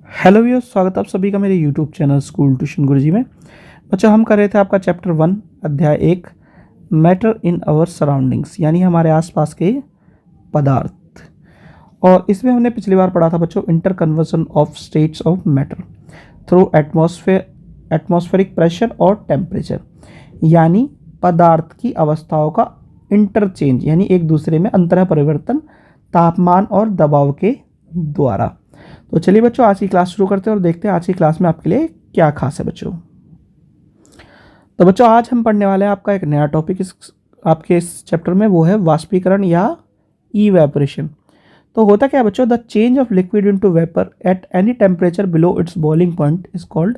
Hello viewers, स्वागत है आप सभी का मेरे यूट्यूब चैनल स्कूल ट्यूशन गुरुजी में। बच्चों, हम कर रहे थे आपका चैप्टर 1 अध्याय 1 मैटर इन आवर सराउंडिंग्स, यानी हमारे आसपास के पदार्थ। और इसमें हमने पिछली बार पढ़ा था बच्चों inter conversion of states of matter through atmospheric pressure और टेम्परेचर, यानी पदार्थ की अवस्थाओं का इंटरचेंज यानी एक दूसरे में अंतरः परिवर्तन तापमान और दबाव के द्वारा। तो चलिए बच्चों, आज की क्लास शुरू करते हैं और देखते हैं आज की क्लास में आपके लिए क्या खास है बच्चों। तो बच्चों, आज हम पढ़ने वाले हैं आपका एक नया टॉपिक आपके इस चैप्टर में, वो है वाष्पीकरण या इवेपोरेशन। तो होता क्या है बच्चों, the change of liquid into vapour at any temperature below it's boiling point is called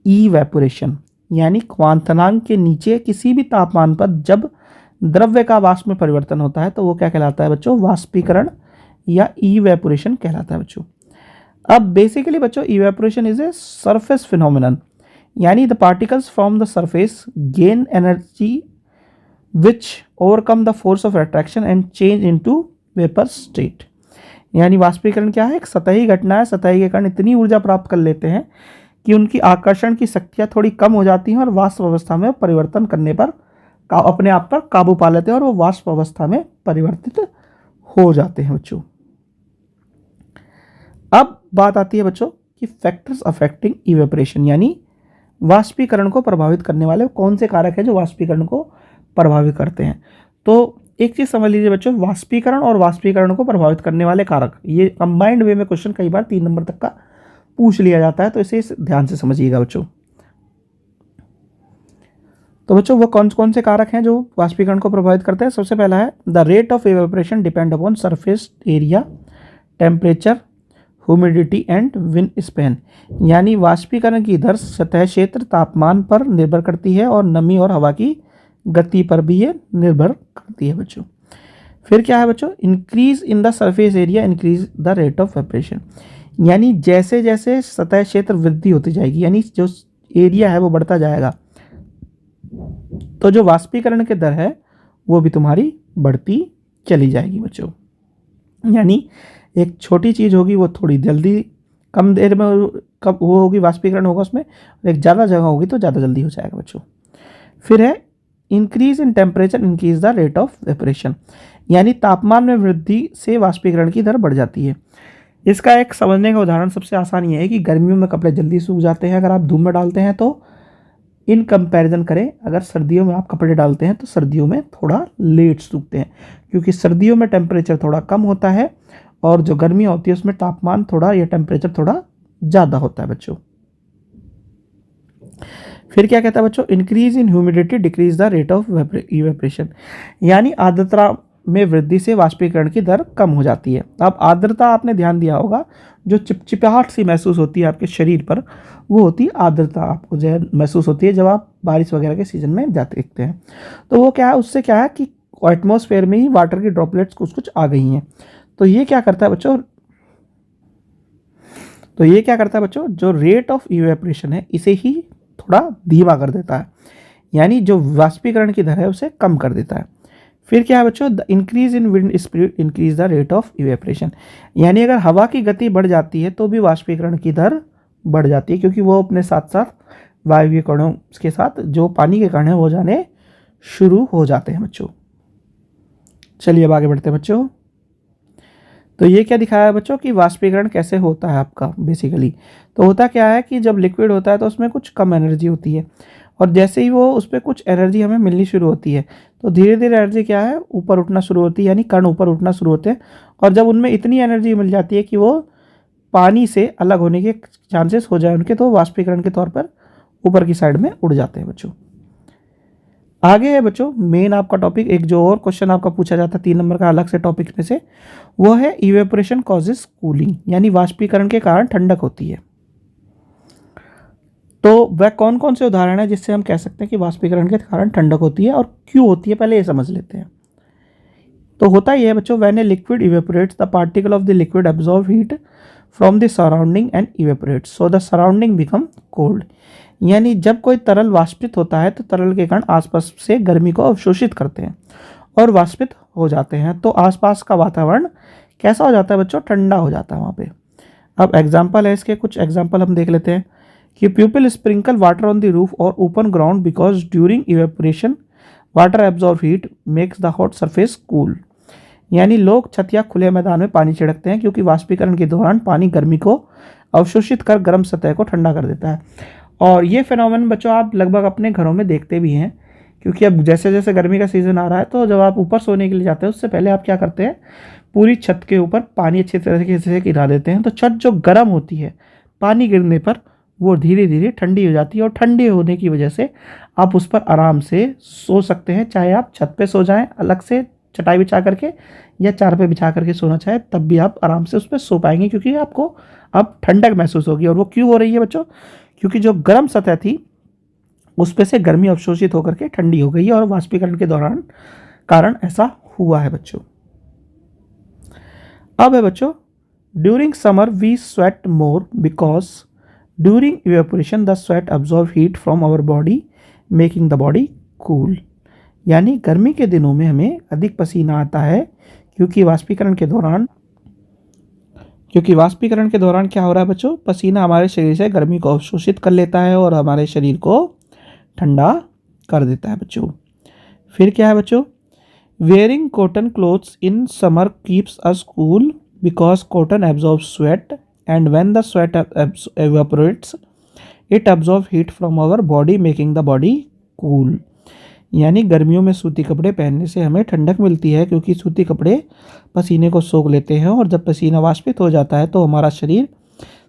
evaporation, यानी क्वांटनांक के नीचे किसी भी तापमान पर जब द्रव्य का वाष्प में परिवर्तन होता है तो वो क्या कहलाता है बच्चों, वाष्पीकरण या इवेपोरेशन कहलाता है बच्चों। अब बेसिकली बच्चों, evaporation is a surface phenomenon, यानी the particles from the surface gain energy which overcome the force of attraction and change into vapour state. यानी वाष्पीकरण क्या है, एक सतही घटना है। सतही के कण इतनी ऊर्जा प्राप्त कर लेते हैं कि उनकी आकर्षण की शक्तियाँ थोड़ी कम हो जाती हैं और वाष्प अवस्था में परिवर्तन करने पर अपने आप पर काबू पा लेते हैं और वो वाष्प अवस्था में परिवर्तित हो जाते हैं बच्चों। अब बात आती है बच्चों कि फैक्टर्स अफेक्टिंग इवेपोरेशन, यानी वाष्पीकरण को प्रभावित करने वाले कौन से कारक हैं जो वाष्पीकरण को प्रभावित करते हैं। तो एक चीज़ समझ लीजिए बच्चों, वाष्पीकरण और वाष्पीकरण को प्रभावित करने वाले कारक, ये कंबाइंड वे में क्वेश्चन कई बार 3 नंबर तक का पूछ लिया जाता है, तो इसे ध्यान से समझिएगा बच्चों। तो बच्चों, वो कौन कौन से कारक हैं जो वाष्पीकरण को प्रभावित करते हैं। सबसे पहला है the rate of evaporation depend upon surface area, temperature, humidity and wind span, यानी वाष्पीकरण की दर सतह क्षेत्र, तापमान पर निर्भर करती है और नमी और हवा की गति पर भी ये निर्भर करती है बच्चों। फिर क्या है बच्चों, increase in the surface area increase the rate of वेपरेशन, यानी जैसे जैसे सतह क्षेत्र वृद्धि होती जाएगी, यानी जो एरिया है वो बढ़ता जाएगा, तो जो वाष्पीकरण की दर है वो भी तुम्हारी बढ़ती चली जाएगी बच्चों। यानी एक छोटी चीज़ होगी वो थोड़ी जल्दी कम देर में कब वो होगी, वाष्पीकरण होगा उसमें, और एक ज़्यादा जगह होगी तो ज़्यादा जल्दी हो जाएगा बच्चों। फिर है increase in temperature increase the rate of वेपरेशन, यानी तापमान में वृद्धि से वाष्पीकरण की दर बढ़ जाती है। इसका एक समझने का उदाहरण सबसे आसान ये है कि गर्मियों में कपड़े जल्दी सूख जाते हैं अगर आप धूप में डालते हैं, तो इन कंपैरिजन करें अगर सर्दियों में आप कपड़े डालते हैं तो सर्दियों में थोड़ा लेट सूखते हैं, क्योंकि सर्दियों में टेम्परेचर थोड़ा कम होता है और जो गर्मी होती है उसमें तापमान थोड़ा या टेम्परेचर थोड़ा ज़्यादा होता है बच्चों। फिर क्या कहता है बच्चों, increase in humidity decrease the rate of evaporation, यानी आर्द्रता में वृद्धि से वाष्पीकरण की दर कम हो जाती है। अब आर्द्रता आपने ध्यान दिया होगा, जो चिपचिपाहट सी महसूस होती है आपके शरीर पर, वो होती है आर्द्रता, आपको जो है महसूस होती है जब आप बारिश वगैरह के सीजन में जाते देखते हैं। तो वो क्या है, उससे क्या है कि एटमॉस्फेयर में ही वाटर की ड्रॉपलेट्स कुछ कुछ आ गई हैं। तो ये क्या करता है बच्चों, जो रेट ऑफ इवेपोरेशन है इसे ही थोड़ा धीमा कर देता है, यानी जो वाष्पीकरण की दर है उसे कम कर देता है। फिर क्या है बच्चों, the increase in wind speed increase the rate of evaporation, यानी अगर हवा की गति बढ़ जाती है तो भी वाष्पीकरण की दर बढ़ जाती है, क्योंकि वो अपने साथ साथ वायवीय कणों के साथ जो पानी के कण हैं वो जाने शुरू हो जाते हैं बच्चों। चलिए अब आगे बढ़ते हैं बच्चों। तो ये क्या दिखाया है बच्चों कि वाष्पीकरण कैसे होता है आपका बेसिकली। तो होता क्या है कि जब लिक्विड होता है तो उसमें कुछ कम एनर्जी होती है, और जैसे ही वो उस पर कुछ एनर्जी हमें मिलनी शुरू होती है तो धीरे धीरे एनर्जी क्या है, ऊपर उठना शुरू होती है, यानी कण ऊपर उठना शुरू होते हैं। और जब उनमें इतनी एनर्जी मिल जाती है कि वो पानी से अलग होने के चांसेस हो जाए उनके, तो वाष्पीकरण के तौर पर ऊपर की साइड में उड़ जाते हैं बच्चों। आगे है बच्चों मेन आपका टॉपिक, एक जो और क्वेश्चन आपका पूछा जाता है 3 नंबर का अलग से टॉपिक में से, वो है इवेपोरेशन कॉजेस कूलिंग, यानी वाष्पीकरण के कारण ठंडक होती है। तो वह कौन कौन से उदाहरण है जिससे हम कह सकते हैं कि वाष्पीकरण के कारण ठंडक होती है और क्यों होती है, पहले ये समझ लेते हैं। तो होता ही है बच्चों, when a liquid evaporates the particle of the liquid absorb heat from the surrounding and evaporates so the surrounding become cold, यानी जब कोई तरल वाष्पित होता है तो तरल के कण आसपास से गर्मी को अवशोषित करते हैं और वाष्पित हो जाते हैं, तो आसपास का वातावरण कैसा हो जाता है बच्चों, ठंडा हो जाता है वहाँ पे। अब एग्जाम्पल है इसके, कुछ एग्जाम्पल हम देख लेते हैं कि people sprinkle water on the roof और open ground because during evaporation water absorb heat makes the hot surface cool. यानी लोग छत या खुले मैदान में पानी छिड़कते हैं क्योंकि वाष्पीकरण के दौरान पानी गर्मी को अवशोषित कर गर्म सतह को ठंडा कर देता है। और ये फिनोमेनन बच्चों आप लगभग अपने घरों में देखते भी हैं, क्योंकि अब जैसे जैसे गर्मी का सीज़न आ रहा है तो जब आप ऊपर सोने के लिए जाते हैं उससे पहले आप क्या करते हैं, पूरी छत के ऊपर पानी अच्छी तरीके से गिरा देते हैं। तो छत जो गर्म होती है पानी गिरने पर वो धीरे धीरे ठंडी हो जाती है, और ठंडी होने की वजह से आप उस पर आराम से सो सकते हैं। चाहे आप छत पे सो जाएं अलग से चटाई बिछा करके या चार पे बिछा करके सोना चाहे तब भी आप आराम से उस पर सो पाएंगे, क्योंकि आपको अब ठंडक महसूस होगी। और वो क्यों हो रही है बच्चों, क्योंकि जो गर्म सतह थी उस पे से गर्मी अवशोषित होकर के ठंडी हो गई है और वाष्पीकरण के दौरान कारण ऐसा हुआ है बच्चों। अब है बच्चों, during summer we sweat more because during evaporation the sweat absorb heat from our body making the body cool. यानी गर्मी के दिनों में हमें अधिक पसीना आता है क्योंकि वाष्पीकरण के दौरान क्या हो रहा है बच्चों, पसीना हमारे शरीर से गर्मी को अवशोषित कर लेता है और हमारे शरीर को ठंडा कर देता है बच्चों। फिर क्या है बच्चों, wearing cotton clothes in summer keeps us cool because cotton absorb sweat and when the sweat evaporates it absorb heat from our body making the body cool. यानी गर्मियों में सूती कपड़े पहनने से हमें ठंडक मिलती है क्योंकि सूती कपड़े पसीने को सोख लेते हैं, और जब पसीना वाष्पित हो जाता है तो हमारा शरीर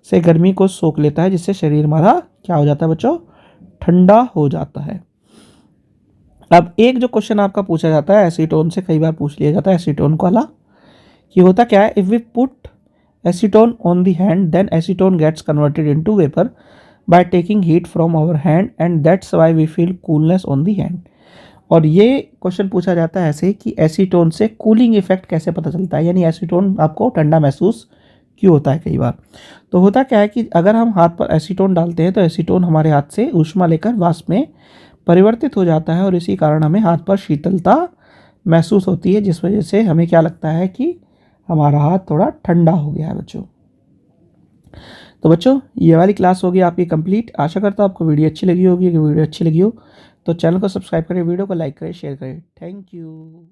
से गर्मी को सोख लेता है, जिससे शरीर हमारा क्या हो जाता है बच्चों, ठंडा हो जाता है। अब एक जो क्वेश्चन आपका पूछा जाता है एसीटोन से, कई बार पूछ लिया जाता है एसीटोन को वाला, कि होता क्या है, if we put acetone on the hand then acetone gets converted into vapour by taking heat from our hand and that's why we feel coolness on the hand. और ये क्वेश्चन पूछा जाता है ऐसे कि एसीटोन से कूलिंग इफेक्ट कैसे पता चलता है, यानी एसीटोन आपको ठंडा महसूस क्यों होता है कई बार। तो होता क्या है कि अगर हम हाथ पर एसीटोन डालते हैं तो एसीटोन हमारे हाथ से ऊष्मा लेकर वाष्प में परिवर्तित हो जाता है और इसी कारण हमें हाथ पर शीतलता महसूस होती है, जिस वजह से हमें क्या लगता है कि हमारा हाथ थोड़ा ठंडा हो गया है बच्चों। तो बच्चों ये वाली क्लास होगी आपकी कंप्लीट। आशा करता हूँ आपको वीडियो अच्छी लगी होगी। अगर वीडियो अच्छी लगी हो तो चैनल को सब्सक्राइब करें, वीडियो को लाइक करें, शेयर करें। Thank you.